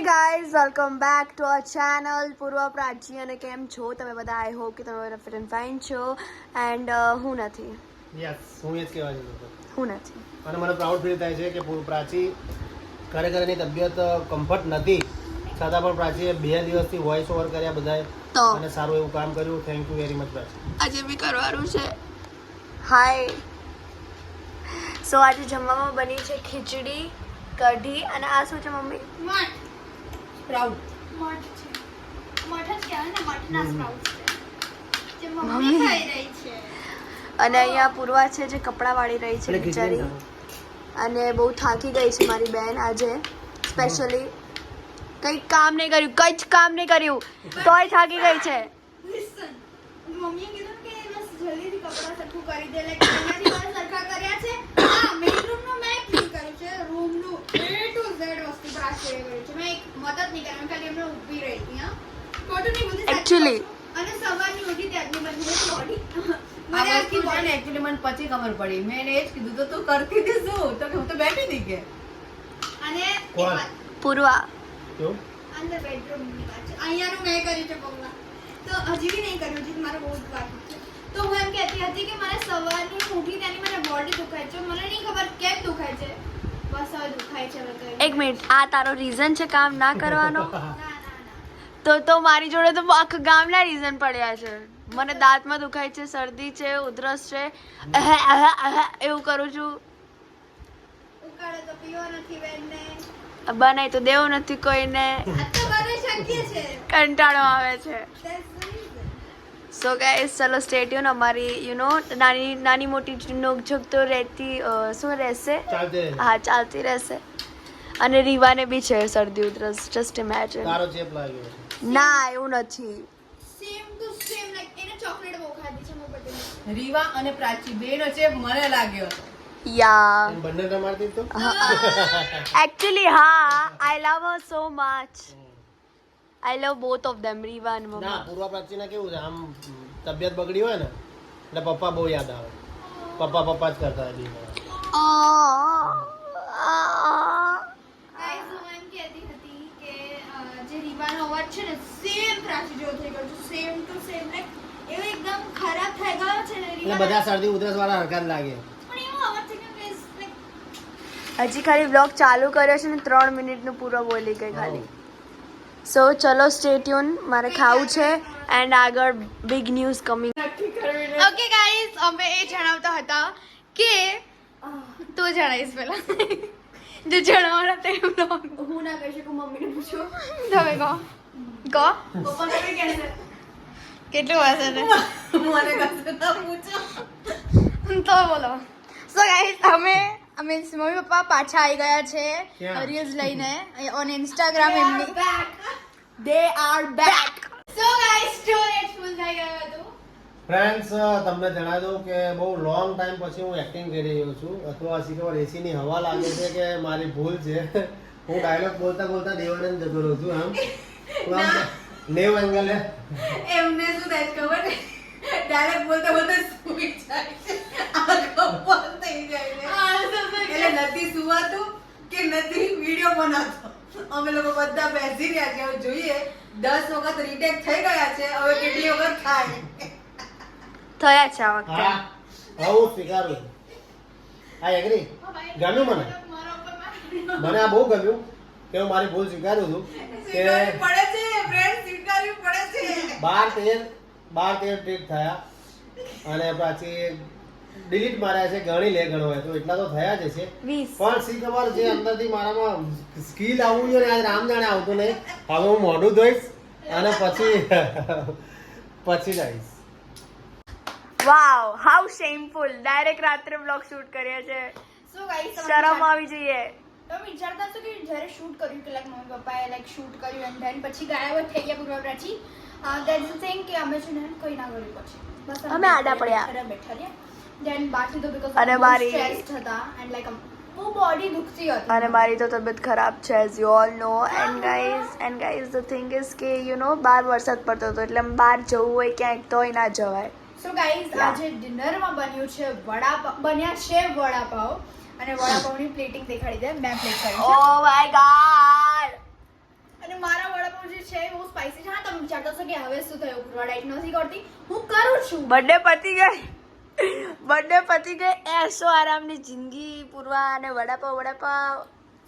Guys welcome back to our channel પૂર્વ પ્રાચી અને કેમ છો તમે બધા? આઈ હોપ કે તમે બધા ફિટ એન્ડ ફાઇન છો એન્ડ હું નથી. યસ હું એ જ કહેવા જતો હતો. હું નથી અને મને પ્રાઉડ ફીલ થાય છે કે પ્રાચી ખરેખર એની તબિયત કમ્ફર્ટ નથી છતાં પણ પ્રાચીએ 2 દિવસથી વોઇસ ઓવર કર્યા બધાએ તો અને સારું એવું કામ કર્યું. થેન્ક યુ વેરી મચ પ્રાચી. આજે બી કરવાનું છે. હાય સો આજે જમવામાં બની છે ખીચડી, કઢી અને આ શું છે મમ્મી? સ્પ્રાઉટ મઠ છે. મઠ જ કહેવાય ને, મઠના સ્પ્રાઉટ્સ છે જે મમ્મી મમ્મી. ખાઈ રહી છે. અને અહીંયા પૂર્વા છે જે કપડાં વાળી રહી છે બિચારી અને બહુ થાકી ગઈ છે મારી બેન આજે સ્પેશિયલી. કંઈ કામ નહીં કર્યું, કંઈ જ કામ નહીં કર્યું તોય થાકી ગઈ છે. Listen, મમ્મીએ કીધું કે બસ જલ્દીથી કપડાં સરખું કરી દે, લાઈક અહીંયાથી મારે સરખા કર્યા છે. હા, મેઇન રૂમનું મેં ક્લીન કર્યું છે, રૂમનું A to Z વસ્તુ પ્રાચીએ કર્યું છે. મેં એક મદદ નહીં કરી, ખાલી એમને ઊભી રહી હતી. હા, ખોટું નહીં બોલતી, સાચું Actually. કહું છું. અને સવારની ઉઠી ત્યારની બધી બોડી આ મને વસ્તુ આખી છે ને બોડી actually મને પછી ખબર પડી. મેં એને એ જ કીધું તો તું કરતી હતી શું? તો કે હું તો બેઠી હતી કે. અને એક કોણ? વાત, પૂર્વા કેવું? અંદર બેડરૂમની વાત છે. અહીંયાનું મેં કર્યું છે પગલા, તો હજી બી નહીં કર્યું, હજી મારે બહુ જ બાકી છે. તો હું એમ કહેતી હતી કે મને સવારની ઉઠી ત્યાંની મને બોડી દુખાય છે. મને નહીં ખબર કેમ દુખાય છે, બસ હવે દુખાય છે. હવે કંઈ એક મિનિટ, આ તારો રીઝન છે કામ ના કરવાનો? ના. તો મારી જોડે તો આખા ગામના રીઝન પડ્યા છે. મને દાંતમાં દુખાય છે, શરદી છે, ઉધરસ છે, એવું કરું છું. ઉકાળો તો પીવો નથી બેનને. બનાવી તો દેવું નથી કોઈને, આ તો બને શક્ય છે. કંટાળો આવે છે. That's the reason. So guys ચલો સ્ટે ટ્યુન. અમારી નાની મોટી નોકઝોક તો રહેતી શું રહેશે? ચાલતે રહે. હા, ચાલતી રહેશે. અને રીવાને બી છે શરદી ઉધરસ, જસ્ટ ઇમેજિન. તારો ચેપ લાગ્યો છે. ના એવું નથી. Same to same, like એને ચોકલેટ બહુ ખાધી છે મારા birthday રીવા અને પ્રાચી બેનો છે મને લાગ્યો. યા એમ બંને રમાડતી તો એકચ્યુઅલી હા, I love her so much. I love both of them, Riva અને ના મમ્મા. પૂર્વા પ્રાચીને કેવું છે આમ તબિયત બગડી હોય ને એટલે પપ્પા બહુ યાદ આવે. પપ્પા જ કરતા હતી. Guys, હું એમ કહેતી હતી કે જે રીવાનો અવાજ છે ને સેમ પ્રાચી જેવો થઈ ગયો છે, સેમ ટુ સેમ. લાઈક એવો એકદમ ખરાબ થઈ ગયો છે ને એટલે રીવાનો. બધા શરદી ઉધરસ વાળા હરકત લાગે. પણ એવો અવાજ છે કે like હજી ખાલી બ્લોગ ચાલુ કર્યો છે ને 3 મિનિટનું પૂરો બોલી ગઈ ખાલી. સો ચલો સ્ટે ટ્યુન, મારે ખાવું છે એન્ડ આગળ big news coming. Okay guys, અમે એ જણાવતા હતા કે તું જણાવીશ પહેલા જે જણાવવાના તે vlog. હું ના કહી શકું, મમ્મીને પૂછો. તમે કહો પપ્પા તમે કહેશે. કેટલું વાસે ને મને કશું ના પૂછો. તો બોલો. સો ગાઈઝ, અમે મમ્મી પપ્પા પાછા આવી ગયા છે ક્યાં? રીલ્સ લઈને ઓન ઇન્સ્ટાગ્રામ એમની. They are back. So guys, storage full થઈ ગયો હતું. ફ્રેન્ડ્સ તમને જણાવી દઉં કે બહુ લોંગ ટાઈમ પછી હું એક્ટિંગ કરી રહ્યો છું. અથવા શીખવા એસીની હવા લાગે છે કે મારી ભૂલ છે. હું ડાયલોગ બોલતા દેવાનંદ જતો રહું છું. હું આમ 90 એંગલે એમને શું થાય છે ખબર છે? ડાયરેક્ટ બોલતા સુઈ જાય છે. આખો બંધ થઈ જાય છે. એટલે નથી સુવાતું કે નથી વિડીયો બનાવતો. અમે લોકો બધા બેસી રહ્યા છે. હવે જોઈએ 10 વખત રીટેક થઈ ગયા છે. હવે કેટલી વખત થાય? થયા છે આ વખતે. હા હું સ્વીકારું છું. I agree. ગમ્યું મને આ બહુ ગમ્યું કે હું મારી ભૂલ સ્વીકારું છું કે સ્વીકારવી પડે છે ફ્રેન્ડ, સ્વીકારવી પડે છે. 12-13 ટ્રીટ થયા અને પાછી ડિલીટ માર્યા છે. ગણી લે ગણો હોય તો એટલા તો થયા જ છે. 20. પણ શી ખબર જે અંદરથી મારામાં સ્કિલ આવવું જોઈએ ને આજ રામ જાણે આવતું નહીં. હવે હું મોઢું ધોઈશ અને પછી જઈશ. વાવ, હાઉ શેમફુલ. ડાયરેક્ટ રાત્રે બ્લોગ શૂટ કર્યા છે. સો ગાઈઝ, શરમ આવી જોઈએ. તમે વિચારતા હશો કે જ્યારે શૂટ કર્યું કે લાઈક મમ્મી પપ્પાએ લાઈક શૂટ કર્યું એન્ડ ધેન પછી ગાયબ થઈ ગયા પૂર્વ પ્રાચી. ધેટ્સ ધ થિંગ કે અમે છે ને કંઈ ના કર્યું પછી. બસ અમે આડા પડ્યા. બેઠા રહ્યા. ધેન બાકી તો બીકોઝ અને મારી- સ્ટ્રેસ્ડ હતા એન્ડ લાઈક બહુ બોડી દુખતી હતી. અને મારી તો તબિયત ખરાબ છે as you all know. And guys the thing is કે બહાર વરસાદ પડતો હતો એટલે બહાર જવું હોય ક્યાંક તોય ના જવાય. સો ગાઈઝ, આજે ડિનરમાં બન્યું છે બન્યા છે વડાપાવ અને વડાપાવની પ્લેટિંગ દેખાડી દે. મેં પ્લેટ કરી છે. Oh my God. હવે શું થયું પૂર્વા ડાયટ નથી કરતી, હું કરું છું. બર્થડે પતી ગઈ એસો આરામની જિંદગી પૂરવા અને વડાપાવ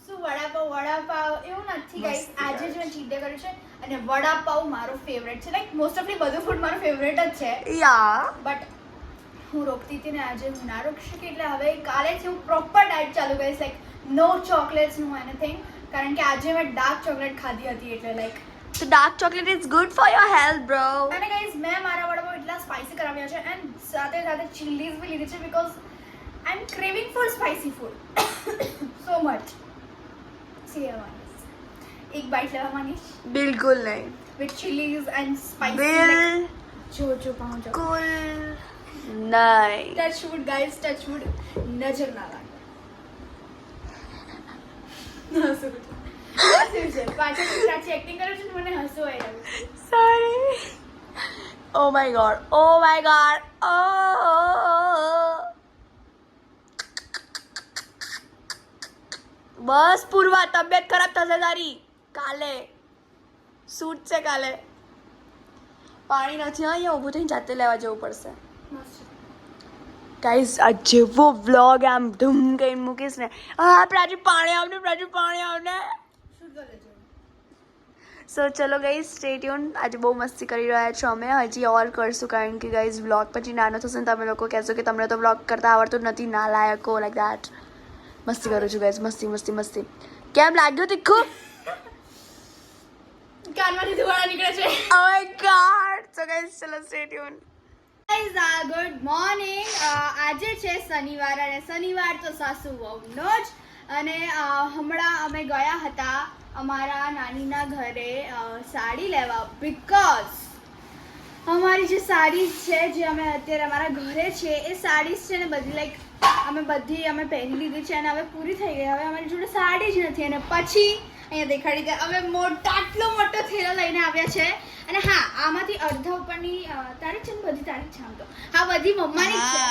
શું વડાપાવ એવું નથી ગાઈસ. આજે જ મેં ચીટ ડે કર્યું છે અને વડાપાવ મારો ફેવરેટ છે. લાઈક મોસ્ટ ઓફલી બધું ફૂડ મારો ફેવરેટ જ છે, યા બટ હું રોકતી હતી ને આજે હું ના રોકી શકી, એટલે હવે કાલેથી હું પ્રોપર ડાયટ ચાલુ કરીશ. લાઈક નો ચોકલેટ્સ, નો એનીથિંગ, કારણ કે આજે મેં ડાર્ક ચોકલેટ ખાધી હતી એટલે like. So dark chocolate is good for your health, bro. અને ગાઈઝ મેં મારા વડાપાવ એટલા સ્પાઇસી કરાવ્યા છે એન્ડ સાથે સાથે ચીલીઝ બી લીધી છે because I am craving for spicy food so much. એક બાઈટ લેવા માંગીશ બિલકુલ નહીં. With chillies and spicy. બિલકુલ જો પાઉં નહીં. Touch wood guys, touch wood, નજર ના લાગે. હસું છે પાછળ સાચી એક્ટિંગ કરું છું મને હસવું આવી રહ્યું. Sorry. Oh my god. બસ પૂર્વા, તબિયત ખરાબ થશે તારી. કાલે શૂટ છે કાલે. પાણી નથી, અહીંયા ઊભું થઈને જાતે લેવા જવું પડશે. ગાઈઝ આ જેવો વ્લોગ આમ ધૂમ કઈ મૂકીશ ને, પ્રાચી પાણી આવને. શું કરે છે? સો ચલો ગાઈઝ સ્ટે ટ્યુન. આજે બહુ મસ્તી કરી રહ્યા છો અમે, હજી ઓર કરશું કારણ કે ગાઈઝ વ્લોગ પછી નાનો થશે ને તમે લોકો કહેશો કે તમને તો વ્લોગ કરતા આવડતું નથી, ના લાયકો, લાઈક દેટ. મસ્તી કરું છું ગાઈઝ, મસ્તી. કેમ લાગ્યું તીખું? કાનમાંથી ધુવાળા નીકળે છે. Oh my god. So guys ચલો stay tune. Guys good morning. આજે છે શનિવાર અને શનિવાર તો સાસુ વહુનો જ. અને હમણાં અમે ગયા હતા અમારા નાનીના ઘરે સાડી લેવા બીકોઝ અમારી જે સાડી છે જે અમે અત્યારે અમારા ઘરે છે એ સાડી છે ને બધી લાઈક અમે પહેરી લીધી છે અને હવે પૂરી થઈ ગઈ. હવે અમારી જોડે સાડી જ નથી અને પછી અહીંયા દેખાડી દે અમે આટલો મોટો થેલો લઈને આવ્યા છે. અને હા આમાંથી અડધા ઉપરની તારી છે ને બધી તારી છે આમ તો. હા બધી મમ્માની જ છે.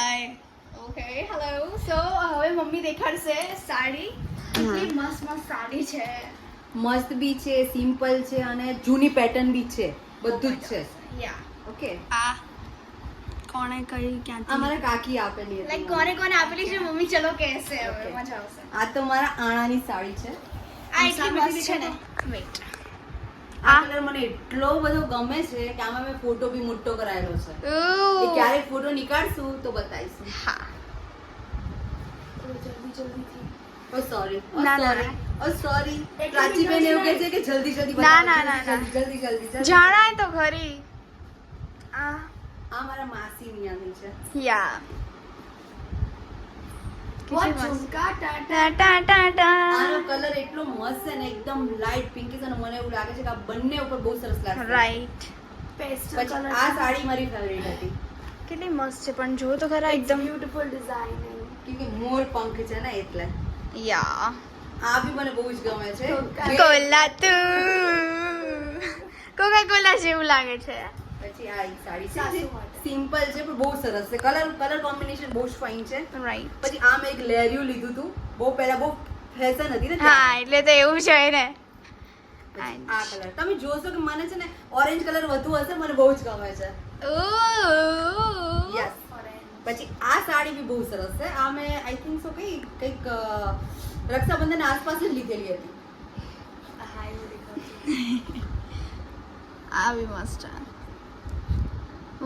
Okay hello. સો હવે મમ્મી દેખાડશે સાડી. એટલી મસ્ત સાડી છે. મસ્ત બી છે, સિમ્પલ છે અને જૂની પેટર્ન બી છે, બધું જ છે. યા ઓકે, આ કોણે કઈ ક્યાંથી? અમારા કાકી આપેલી હતી. લાઈક કોને આપેલી છે મમ્મી ચલો કહેશે હવે Okay. મજા આવશે. આ તો મારા આણાની સાડી છે. આ એટલી મસ્ત છે ને. વેઇટ. આ કલર મને એટલો બધો ગમે છે કે આમાં મેં ફોટો બી મોટો કરાયેલો છે. એ ક્યારેક ફોટો નીકાળશું તો બતાવીશું. હા. જલ્દીથી. ઓ સોરી, ના, ના, સોરી, ઓ સોરી. એટલી પ્રાચીબેન એવું કહે જલ્દી છે કે જલ્દી ના, બતાવો, ના. જલ્દી. જાણાય તો ખરી. આ મારા માસીની આની છે. યા. What ઝુમકા ટાટા. આનો કલર એટલો મસ્ત છે ને, એકદમ લાઇટ પિંકીશ અને મને એવું લાગે છે કે આ બંને ઉપર બહુ સરસ લાગશે. રાઈટ. પેસ્ટલ પછી કલર. આ સાડી મારી ફેવરેટ હતી કેટલી મસ્ત છે પણ જો તો ખરા એકદમ. Beautiful design. કેમકે મોર પંખ છે ને એટલે. યા. આ બી મને બહુ જ ગમે છે. કોલા તું કોકા-કોલા જેવું લાગે છે. પછી આ એક સાડી સાસુ છે, માટે. સિમ્પલ છે પણ બહુ સરસ છે. કલર કોમ્બિનેશન બહુ જ ફાઇન છે. રાઈટ. પછી આ મેં એક લેરિયું લીધું હતું, બહુ પહેલા બહુ ફેશન હતી ને હા ત્યારે. એટલે તો એવું છે ને. પછી આ કલર તમે જોશો કે મને છે ને ઓરેન્જ કલર વધુ હશે, મને બહુ જ ગમે છે. ઓહ. યસ. પછી આ સાડી બી બહુ સરસ છે. આ મેં આઈ થિંક સો કંઈક રક્ષાબંધન આસપાસ જ લીધેલી હતી. હા એવું દેખાતું. આ બી મસ્ત છે.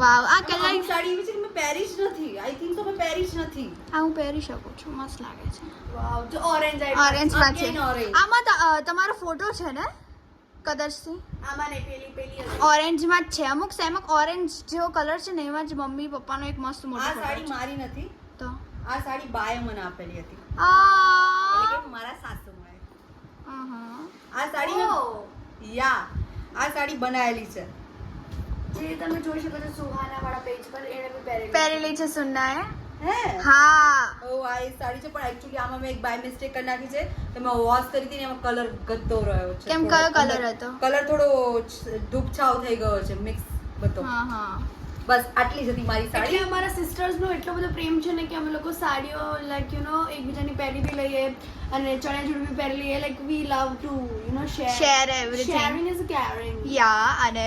વાવ આ આ કલર સાડી એવી છે કે મેં પહેરી જ નથી. આઈ થિંક સો મેં પહેરી જ નથી. આ હું પહેરી શકું છું, મસ્ત લાગે છે. વાવ જો ઓરેન્જ ઓરેન્જ માં છે. Again orange. આમાં તમારો ફોટો છે ને કદાચથી આમાં ને પેલી ઓરેન્જ માં જ છે. અમુક ઓરેન્જ જેવો કલર છે ને એમાં જ મમ્મી પપ્પાનો એક મસ્ત મોટો આ ફોટો સાડી છે. મારી નથી, તો આ સાડી બાએ મને આપેલી હતી. આ એટલે કે મારા સાસુમાએ. અહં. આ સાડી ઓ યા આ સાડી બનાવેલી છે. જે તમે જોઈ શકો છો સુહાના વાળા પેજ પર એને બી પહેરેલી પહેરેલી છે સુન્નાએ. હે હા. ઓ આ એક સાડી છે પણ એકચ્યુઅલી આમાં મેં એક બાય મિસ્ટેક કરી નાખી છે. તો મેં વોશ કરી હતી ને એમાં કલર ગતો રહ્યો છે. કેમ, કયો colour હતો? કલર થોડો ધૂપછાવ થઈ ગયો છે, મિક્સ બધો. હા. બસ આટલી જ હતી મારી એટલે સાડી. અમારા સિસ્ટર્સનો એટલો બધો પ્રેમ છે ને કે અમે લોકો સાડીઓ લાઈક એકબીજાની પહેરી બી લઈએ અને ચણિયાચોળી બી પહેરી લઈએ. Like we love to share Share everything. Sharing is caring. Yeah અને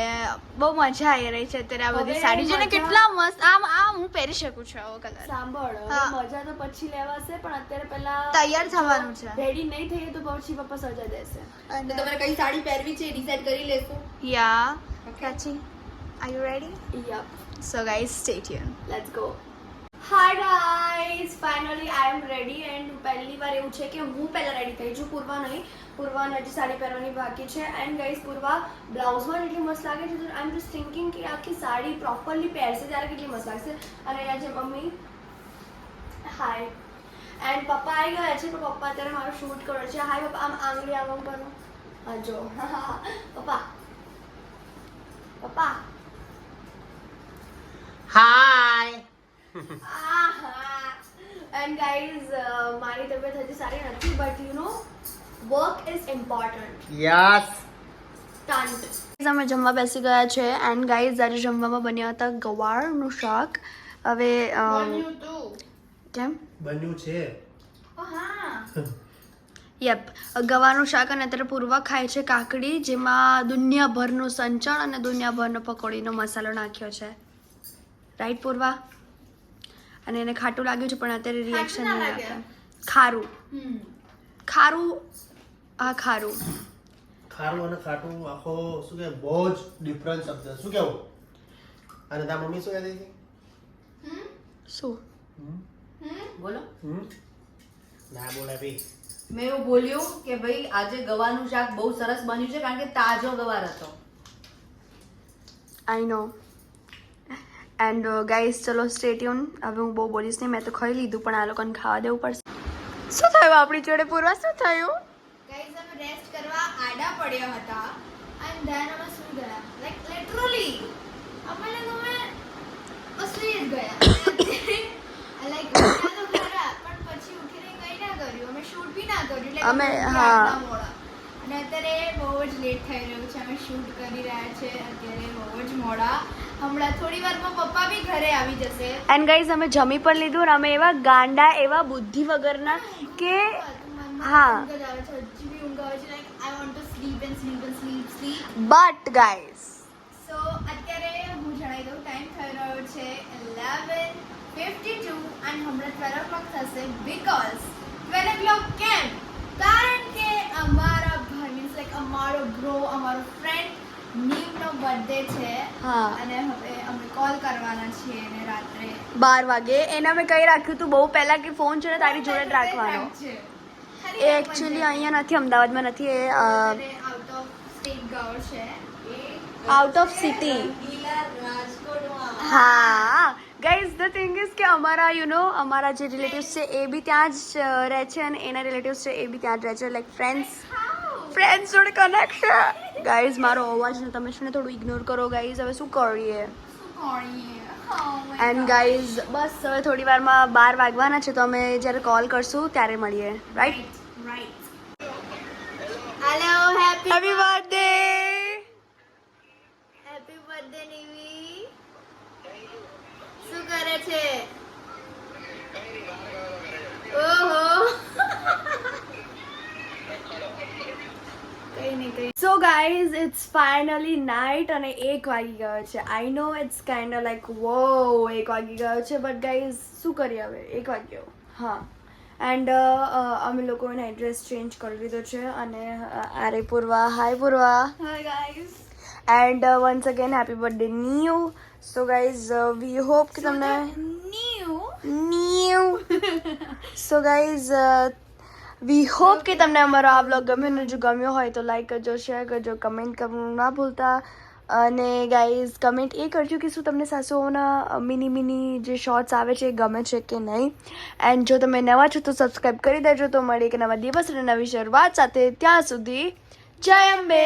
બહુ મજા આવી રહી છે અત્યારે આ બધી હવે સાડી જોઈને મજા- કેટલા મસ્ત આમ હું પહેરી શકું છું આવો કલર સાંભળ હવે હા. મજા તો પછી લેવાશે પણ અત્યારે પહેલા તૈયાર થવાનું છે રેડી નહીં થઈએ તો પછી પપ્પા સજા દેશે. તો તમારે કઈ સાડી પહેરવી છે ડિસાઈડ કરી લેશું. Yeah Prachi are you ready yup, so guys stay tune let's go. Hi guys, finally I am ready and પહેલી વાર એવું છે કે હું પહેલા રેડી થઈ છું, પૂર્વા નહીં. પૂર્વાને હજી સાડી પહેરવાની બાકી છે. એન્ડ ગાઈઝ પૂર્વા બ્લાઉઝમાં એટલી મસ્ત લાગે છે. આઈ એમ જસ્ટ થિંકિંગ કે આખી સાડી પ્રોપરલી પહેરશે ત્યારે કેટલી મસ્ત લાગશે. અને અહીંયા છે મમ્મી, હાય. એન્ડ પપ્પા આવી ગયા છે પણ પપ્પા અત્યારે મારો શૂટ કરે છે. હાય પપ્પા, આમ આંગળી આમ કરો. હા જો પપ્પા, પપ્પા હાય. એન્ડ ગાઈઝ મારી તબિયત હજી સારી નથી but work is important. Yes. અમે જમવા બેસી ગયા છે એન્ડ ગાઈઝ આજે જમવામાં બન્યા હતા ગવારનું શાક. હવે કેમ બન્યું છે. યપ, ગવાનું શાક. અને અત્યારે પૂર્વા ખાય છે કાકડી, જેમાં દુનિયાભરનું સંચળ અને દુનિયાભરનો પકોડીનો મસાલો નાખ્યો છે. રાઈટ પૂર્વા? અને એને ખાટું લાગ્યું છે પણ અત્યારે રિએક્શન નહીં આપે. ખારું ખારું હા ખારું. ખારું અને ખાટું આખો શું કે બહુ જ ડિફરન્ટ શબ્દ. શું કેવું? અને તાર મમ્મી શું કહેતી હતી? શું? બોલો. ના બોલે ભઈ. મેં એવું બોલ્યું કે ભાઈ આજે ગવાનું શાક બહુ સરસ બન્યું છે કારણ કે તાજો ગવાર હતો. આઈ નો. એન્ડ ગાઈઝ ચલો સ્ટે ટ્યુન. હવે હું બહુ બોલીશ નહીં, મેં તો ખાઈ લીધું પણ આ લોકોને ખાવા દેવું પડશે. શું થયું આપણી જોડે પૂર્વા? શું થયું? ગાઈઝ અમે રેસ્ટ કરવા આડા પડ્યા હતા અને ધેન અમે સૂઈ ગયા. લાઈક લિટરલી અમે સુઈ જ ગયા. લાઈક તો ખરા પણ પછી ઉઠીને કંઈ ના કર્યું, અમે શૂટ બી ના કર્યું. એટલે અમે, અમે હા. આટલા મોડા. અને અત્યારે બહુ જ લેટ થઈ રહ્યું છે. અમે શૂટ કરી રહ્યા છે અત્યારે બહુ જ મોડા. હમણાં થોડી વારમાં પપ્પા બી ઘરે આવી જશે. એન્ડ ગાઈઝ અમે જમી પણ લીધું અને અમે એવા ગાંડા એવા બુદ્ધિ વગરના કે હા. ઊંઘ જ આવે છે, હજી બી ઊંઘ આવે છે. Like I want to sleep and sleep and sleep sleep. But guys so અત્યારે હું જણાવી દઉં ટાઈમ થઈ રહ્યો છે 11:52 અને હમણાં 12 o'clock થશે. બીકોઝ 12 o'clock કેમ? કારણ કે અમારા ભાઈ મીન્સ લાઈક અમારો બ્રો, અમારો ફ્રેન્ડ નીવનો બર્થડે છે. હા. અને હવે અમે કોલ કરવાના છીએ અને રાત્રે 12 વાગે એને અમે કહી રાખ્યું હતું બહુ પહેલા કે ફોન છે ને તારી જોડે જ રાખવાનો. છે. એ એકચ્યુઅલી અહીંયા નથી, અમદાવાદમાં નથી, એ આઉટ ઓફ સ્ટેટ ગયો છે. Out of city. રાજકોટમાં. હા ગાઈઝ ધ થિંગ ઇઝ કે અમારા અમારા જે રિલેટિવ્સ છે એ બી ત્યાં જ રહે છે અને એના રિલેટિવ્સ છે એ બી ત્યાં જ રહે છે. લાઈક ફ્રેન્ડ્સ જોડે કનેક્શન. ગાઈઝ મારો અવાજ ને તમે છે ને થોડું ઇગ્નોર કરો ગાઈઝ. હવે શું કરીએ? એન્ડ ગાઈઝ બસ હવે થોડી વારમાં 12 વાગવાના છે તો અમે જ્યારે કોલ કરશું ત્યારે મળીએ. Right? Hello, happy happy birthday. Birthday Nivi. શું કરે છે? ઓહો. કઈ નહીં કઈ. So guys it's finally night અને 1 વાગી ગયો છે. I know it's kind of like વો 1 વાગી ગયો છે બટ ગાઈઝ શું કરીએ હવે, 1 વાગ્યો. હા. એન્ડ અમે લોકો એનો એડ્રેસ ચેન્જ કરી લીધો છે અને આરે Purva, hi Purva. Hi guys. And once again happy birthday new. So guys we hope કે તમને new so guys we hope કે તમને અમારો આ બ્લોગ ગમ્યો ને જો ગમ્યો હોય તો લાઈક કરજો, શેર કરજો, કમેન્ટ કરવાનું ના ભૂલતા. અને ગાઈઝ કમેન્ટ એ કરજો કે શું તમને સાસુઓના મિની જે શોર્ટ્સ આવે છે એ ગમે છે કે નહીં. એન્ડ જો તમે નવા છો તો સબસ્ક્રાઈબ કરી દેજો. તો મળીએ એક નવા દિવસ અને નવી શરૂઆત સાથે. ત્યાં સુધી જય અંબે.